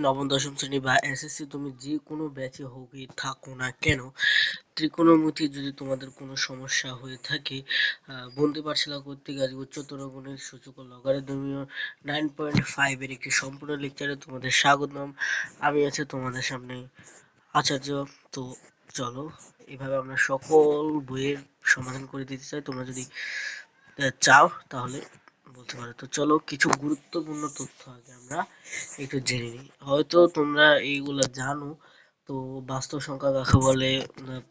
নবম দশম শ্রেণী বা এসএসসি তুমি যে কোনো ব্যাচে হোকই থাকো না কেন, ত্রিকোণমিতি যদি তোমাদের কোনো সমস্যা হয়ে থাকে, বলতে পারছিলাম কর্তৃক আজ উচ্চতর গণিত সূচক ও লগারিদমীয় 9.5 এর একটি সম্পূর্ণ লেকচারে তোমাদের স্বাগতম। আমি আছি তোমাদের সামনে আচার্য। তো চলো, এভাবে আমরা সকল বইয়ের সমাধান করে দিতে চাই। তোমরা যদি চাও তাহলে বলতে পারো। তো চলো, কিছু গুরুত্বপূর্ণ তথ্য আগে আমরা একটু জেনে নিই। হয়তো তোমরা এইগুলো জানো, তো বাস্তব সংখ্যা কাকে বলে,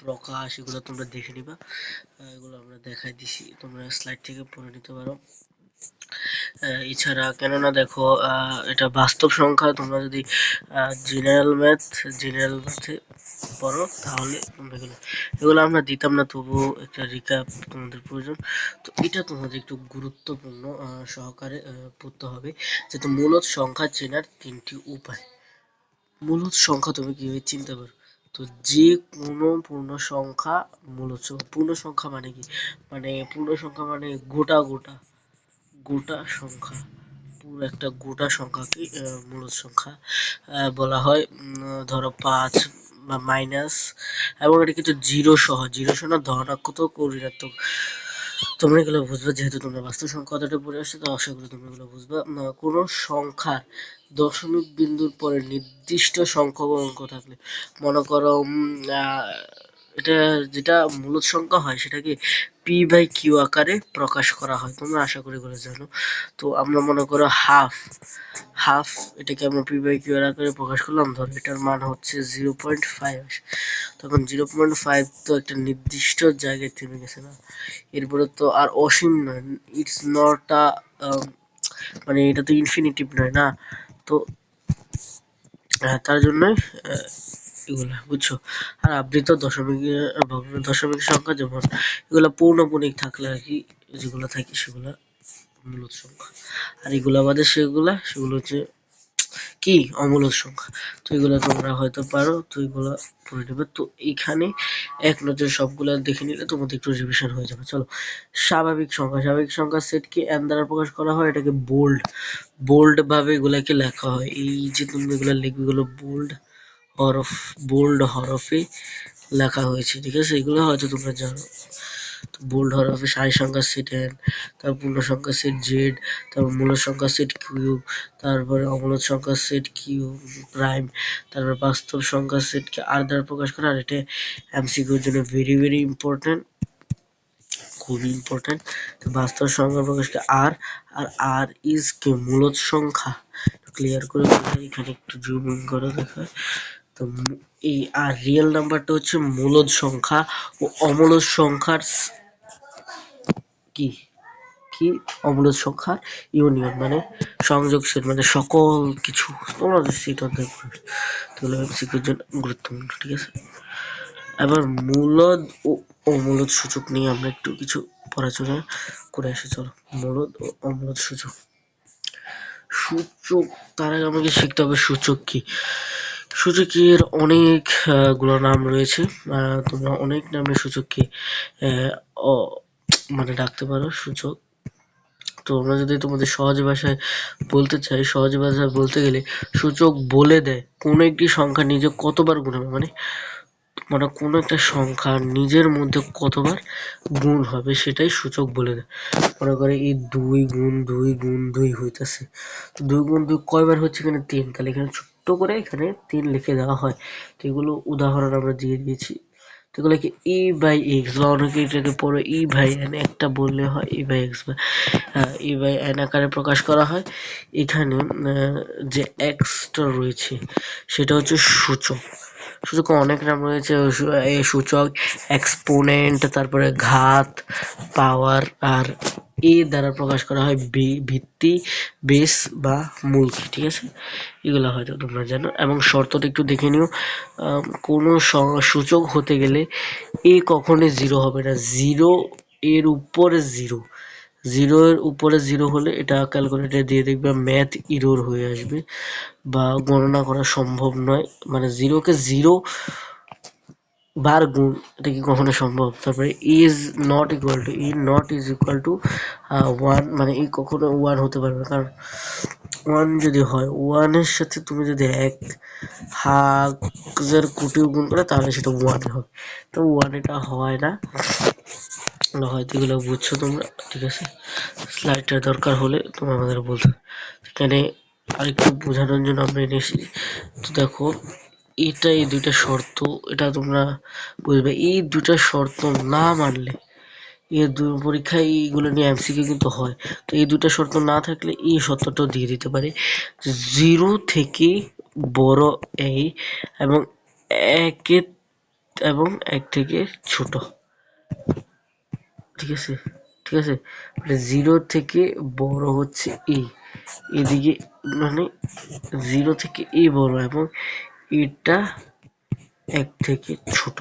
প্রকাশ, এগুলো তোমরা দেখে নিবা। এগুলো আমরা দেখাই দিছি, তোমরা স্লাইড থেকে পড়ে নিতে পারো। এছাড়া কেননা দেখো, এটা বাস্তব সংখ্যা। তোমরা যদি জেনারেল ম্যাথে পড়ো তাহলে তোমরা এগুলো আমরা দিতাম না, তবুও একটা রিক্যাপ তোমাদের প্রয়োজন। তো এটা তোমাদের একটু গুরুত্বপূর্ণ সহকারে পড়তে হবে, যেহেতু মূলদ সংখ্যা চেনার তিনটি উপায়। মূলদ সংখ্যা তুমি কিভাবে চিনতে পারো? তো যে কোনো পূর্ণ সংখ্যা মূলদ সংখ্যা। পূর্ণ সংখ্যা মানে কি? মানে পূর্ণ সংখ্যা মানে গোটা সংখ্যা, পুরো একটা গোটা সংখ্যাকে মূলদ সংখ্যা বলা হয়। ধরো 5 বা মাইনাস, এবং এটা কিন্তু জিরো সহ না, ধনাত্মক ও ঋণাত্মক। তোমরা এগুলো বুঝবে, যেহেতু তোমরা বাস্তব সংখ্যা কথাটা পড়ে আসছো, তো আশা করি তোমরা এগুলো বুঝবে। কোনো সংখ্যার দশমিক বিন্দুর পরে নির্দিষ্ট সংখ্যক অঙ্ক থাকলে, মনে করো এটা যেটা মূলদ সংখ্যা হয় সেটাকে পি বাই কিউ আকারে প্রকাশ করা হয়। তোমরা আশা করি এগুলো জানো। তো আমরা মনে করো হাফ এটাকে আমরা পি বাই কিউ আকারে প্রকাশ করলাম। ধরো এটার মান হচ্ছে 0.5, তখন 0.5 তো একটা নির্দিষ্ট জায়গায় থেমে গেছে না, এরপরে তো আর অসীম নয়। ইটস নট আ মানে এটা তো ইনফিনিটিভ নয় না। তো তার জন্যই এগুলা বুঝছো। আর আবৃত দশমিক সংখ্যা, যেমন এগুলা পৌনঃপুনিক থাকলে আর কি, যেগুলো থাকে সেগুলা মূলদ সংখ্যা। আর এগুলা বাদে সেগুলো হচ্ছে কি অমূলদ সংখ্যা। তো এগুলো তোমরা হয়তো পারো, তো এগুলো পড়ে নেবে। তো এখানে এক নজর সবগুলা দেখে নিলে তোমাদের একটু রিভিশন হয়ে যাবে। চলো, স্বাভাবিক সংখ্যা সেটকে এন দ্বারা প্রকাশ করা হয়। এটাকে বোল্ড ভাবে এগুলাকে লেখা হয়। এই যে তুমি এগুলো লিখবে, এগুলো বোল্ড হরফে লেখা হয়েছে, ঠিক আছে? এগুলো হয়তো তোমরা জানো। তো বোল্ড হরফে সারি সংখ্যা সেট এন, তারপর পূর্ণ সংখ্যা সেট জেড, তারপর মূল সংখ্যা সেট কিউ, তারপরে অমূলদ সংখ্যা সেট কিউ প্রাইম, তারপর বাস্তব সংখ্যা সেটকে আর দ্বারা প্রকাশ করা। আর এটা এমসিকিউর জন্য ভেরি ইম্পর্টেন্ট, খুবই ইম্পর্টেন্ট। তো বাস্তব সংখ্যা প্রকাশকে আর ইজ কে মূলদ সংখ্যা। ক্লিয়ার করে এখানে একটু জুম ইন করে দেখায়। তো এই আর রিয়েল নাম্বারটা হচ্ছে মূলদ সংখ্যা ও অমূলদ সংখ্যার কি অমূলদ সংখ্যার ইউনিয়ন, মানে সংযোগশেল, মানে সকল কিছু। তোমরা সেটা দেখবে, তাহলে এমসিকিউর জন্য গুরুত্বপূর্ণ, ঠিক আছে? এবার মূলদ ও অমূলদ সূচক নিয়ে আমরা একটু কিছু পড়াশোনা করে আসি। চলো, মূলদ ও অমূলদ সূচক। তার আগে আমাকে শিখতে হবে সূচক কি। সূচকের অনেক গুলো নাম রয়েছে। তোমরা অনেক নামে সূচককে মানে ডাকতে পারো সূচক। তো আমরা যদি তোমাদের সহজ ভাষায় বলতে চাই, সহজ ভাষায় বলতে গেলে সূচক বলে দেয় কোন একটি সংখ্যা নিজে কতবার গুণ হবে, মানে কোনো একটা সংখ্যা নিজের মধ্যে কতবার গুণ হবে সেটাই সূচক বলে দেয়। মনে করে এই 2 গুণ 2 গুণ 2 হইতেছে, 2 গুণ 2 কয়বার হচ্ছে? এখানে 3, তাহলে এখানে ছোট্ট করে এখানে 3 লিখে দেওয়া হয়। তো এগুলো উদাহরণ আমরা দিয়ে দিয়েছি। তো এগুলো কি ই বাই এক্স, বা অনেকে এটাকে পড়ে ই বাই এন, একটা বললে হয় ই বাই এক্স, বা ই বাই এন আকারে প্রকাশ করা হয়। এখানে যে এক্সটা রয়েছে সেটা হচ্ছে সূচক। সূচক অনেক নাম রয়েছে। এই সূচক এক্সপোনেন্ট, তারপরে ঘাত, পাওয়ার, আর এ দ্বারা প্রকাশ করা হয় ভিত্তি, বেস বা মূল, ঠিক আছে? এগুলো হয়তো তোমরা জানো। এবং শর্তটা একটু দেখে নিও। কোনো সূচক হতে গেলে এ কখনোই 0 হবে না। এর উপরে 0 এর উপরে 0 হলে এটা ক্যালকুলেটর দিয়ে দেখবে ম্যাথ ইরর হয়ে আসবে, বা গণনা করা সম্ভব নয়। মানে 0 কে 0 বার গুণ, এটা কি কখনো সম্ভব? তারপরে is not is equal to 1, মানে কখনো 1 হতে পারবে না, কারণ ওয়ান যদি হয়, ওয়ানের সাথে তুমি যদি 1,000 কোটি গুণ করে তাহলে সেটা ওয়ান হবে। তো ওয়ান এটা হয় না, হয়তো এগুলো বুঝছো তোমরা, ঠিক আছে। স্লাইডটা দরকার হলে তোমরা আমাদের বলতে। এখানে আরেকটু বোঝানোর জন্য আমরা এনেছি। তো দেখো, এটা এই দুইটা শর্ত, এটা তোমরা বুঝবে। এই দুইটা শর্ত না মানলে পরীক্ষায় এইগুলো নিয়ে এমসিকিউ কিন্তু হয়। তো এই দুইটা শর্ত না থাকলে এই শর্তটাও দিয়ে দিতে পারে, 0 থেকে বড় এই এবং একের এবং 1 থেকে ছোট, ঠিক আছে, ঠিক আছে। মানে 0 থেকে বড় হচ্ছে এই, এদিকে মানে 0 থেকে এই বড় এবং এটা 1 থেকে ছোট,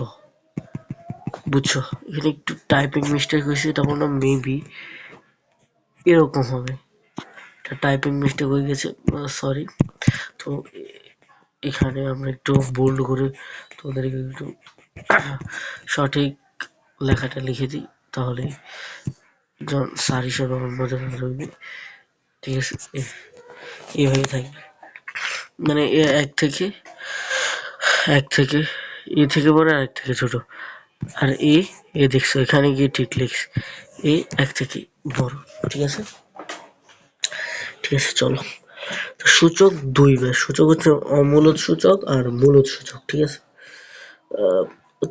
বুঝছো। এখানে একটু টাইপিং মিস্টেক হয়েছে, এটা মনে হয় মেবি এরকম হবে, এটা টাইপিং মিস্টেক হয়ে গেছে, সরি। তো এখানে আমরা একটু বোল্ড করে তোমাদেরকে একটু সঠিক লেখাটা লিখে দিই, তাহলে স্যার হিসেবে আমার মজা রইবে, ঠিক আছে। এইভাবে থাকবে, মানে এক থেকে এ থেকে বড় আর 1 থেকে ছোট, আর এ দেখছো এখানে গিয়ে ঠিক লিখছে, এ 1 থেকে বড়, ঠিক আছে, ঠিক আছে। চলো, তো সূচক 2 বার, সূচক হচ্ছে অমূলদ সূচক আর মূলদ সূচক, ঠিক আছে।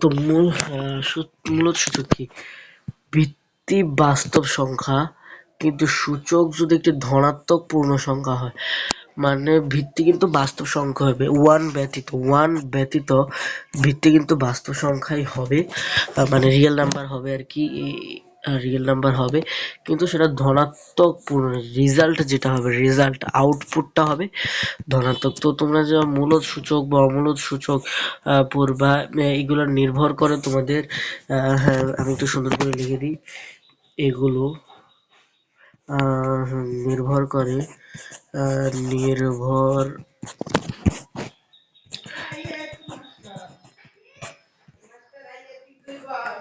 তো মূলদ সূচক কি? ভিত্তি বাস্তব সংখ্যা, কিন্তু সূচক যদি একটি ধনাত্মক পূর্ণ সংখ্যা হয়, মানে ভিত্তি কিন্তু বাস্তব সংখ্যা হবে, ওয়ান ব্যতীত ভিত্তি কিন্তু বাস্তব সংখ্যাই হবে, মানে রিয়েল নাম্বার হবে আর কি, রিয়েল নাম্বার হবে, কিন্তু সেটা ধনাত্মক পূর্ণ, রেজাল্ট যেটা হবে, রেজাল্ট আউটপুটটা হবে ধনাত্মক। তো তোমরা যে মূলদ সূচক বা অমূলদ সূচক পড়বা, এগুলো নির্ভর করে তোমাদের, হ্যাঁ আমি একটু সুন্দর করে লিখে দিই, এগুলো নির্ভর করে, নির্ভর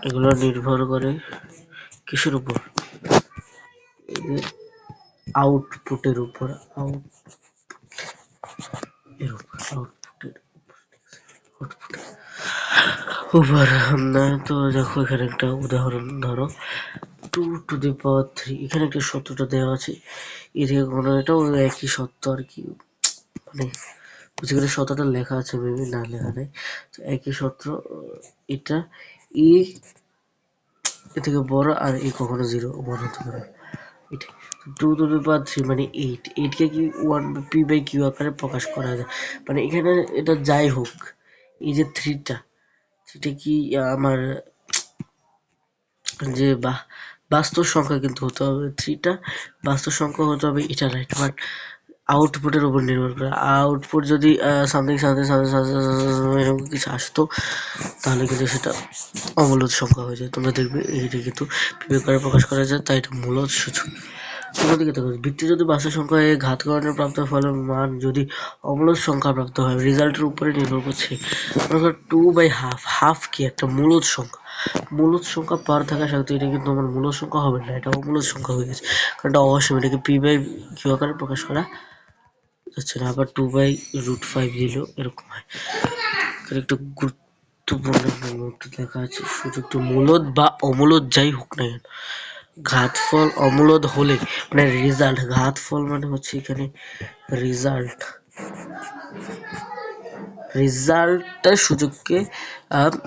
এগুলো নির্ভর করে কিসের উপর? এদের আউটপুটের উপর, তো দেখো এখানে একটা উদাহরণ ধরো, 2 to the power 3, এখানে একটা সত্যটা দেওয়া আছে, এ থেকে কোনো এটাও একই সত্য আর কি, মানে যেখানে সত্যটা লেখা আছে, মেবি না লেখা নেই, তো একই সত্য, এটা ই এ থেকে বড় আর এ কখনো 0 1 হতে পারে, এটা 2 to the power 3 মানে 8 কে কি 1 p/q আকারে প্রকাশ করা যায়, মানে এখানে এটা যাই হোক, এই যে 3টা, সেটা কি আমার যে বাস্তব সংখ্যা কিন্তু হতে হবে, 3টা বাস্তব সংখ্যা হতে হবে, এটা রাইট, বাট আউটপুটের উপর নির্ভর করে, আউটপুট যদি সামথিং সামথিং এরকম কিছু আসতো, তাহলে কিন্তু সেটা অমূলদ সংখ্যা হয়ে যায়। তোমরা দেখবে এইটা কিন্তু বিবেক করে প্রকাশ করা যায়, তাই এটা মূলদ সূচক। অন্যদিকে দেখো, ভিত্তি যদি বাস্তব সংখ্যা ঘাতকরণের প্রাপ্ত ফলের মান যদি অমূলদ সংখ্যা প্রাপ্ত হয়, রেজাল্টের উপরে নির্ভর করছে। 2/2, হাফ কি একটা মূলদ সংখ্যা, মূলদ সংখ্যা পার থাকা সত্ত্বেও এটা কিন্তু আমার মূলদ সংখ্যা হবে না, এটা অমূলদ সংখ্যা হয়ে গেছে, কারণ এটা অবশ্যই এটাকে p/q আকারে প্রকাশ করা যাচ্ছে না। আবার 2/√5 দিল, এরকম হয়। একটু গুরুত্বপূর্ণ নোট লেখা আছে, সূচকটি মূলদ বা অমূলদ যাই হোক না কেন, ঘাতফল অমূলদ হলে মানে রেজাল্ট, ঘাতফল মানে হচ্ছে এখানে রেজাল্ট, রেজাল্টের সূচককে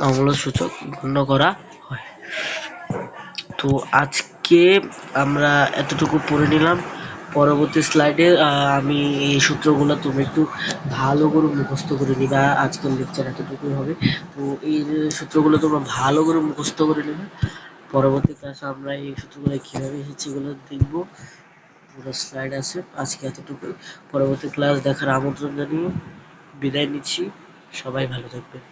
অমূলদ সূচক গণ্য করা হয়। তো আজকে আমরা এতটুকু পড়ে নিলাম, পরবর্তী স্লাইডে আমি এই সূত্রগুলো তুমি একটু ভালো করে মুখস্থ করে নিবা, আজকের লেকচার এতটুকুই হবে। তো এই সূত্রগুলো তোমরা ভালো করে মুখস্থ করে নেবে, পরবর্তী ক্লাসে আমরা এই সূত্রগুলো কীভাবে এসেছে এগুলো দেখবো, পুরো স্লাইড আছে। আজকে এতটুকুই, পরবর্তী ক্লাস দেখার আমন্ত্রণ জানিয়ে বিদায় নিচ্ছি, সবাই ভালো থাকবেন।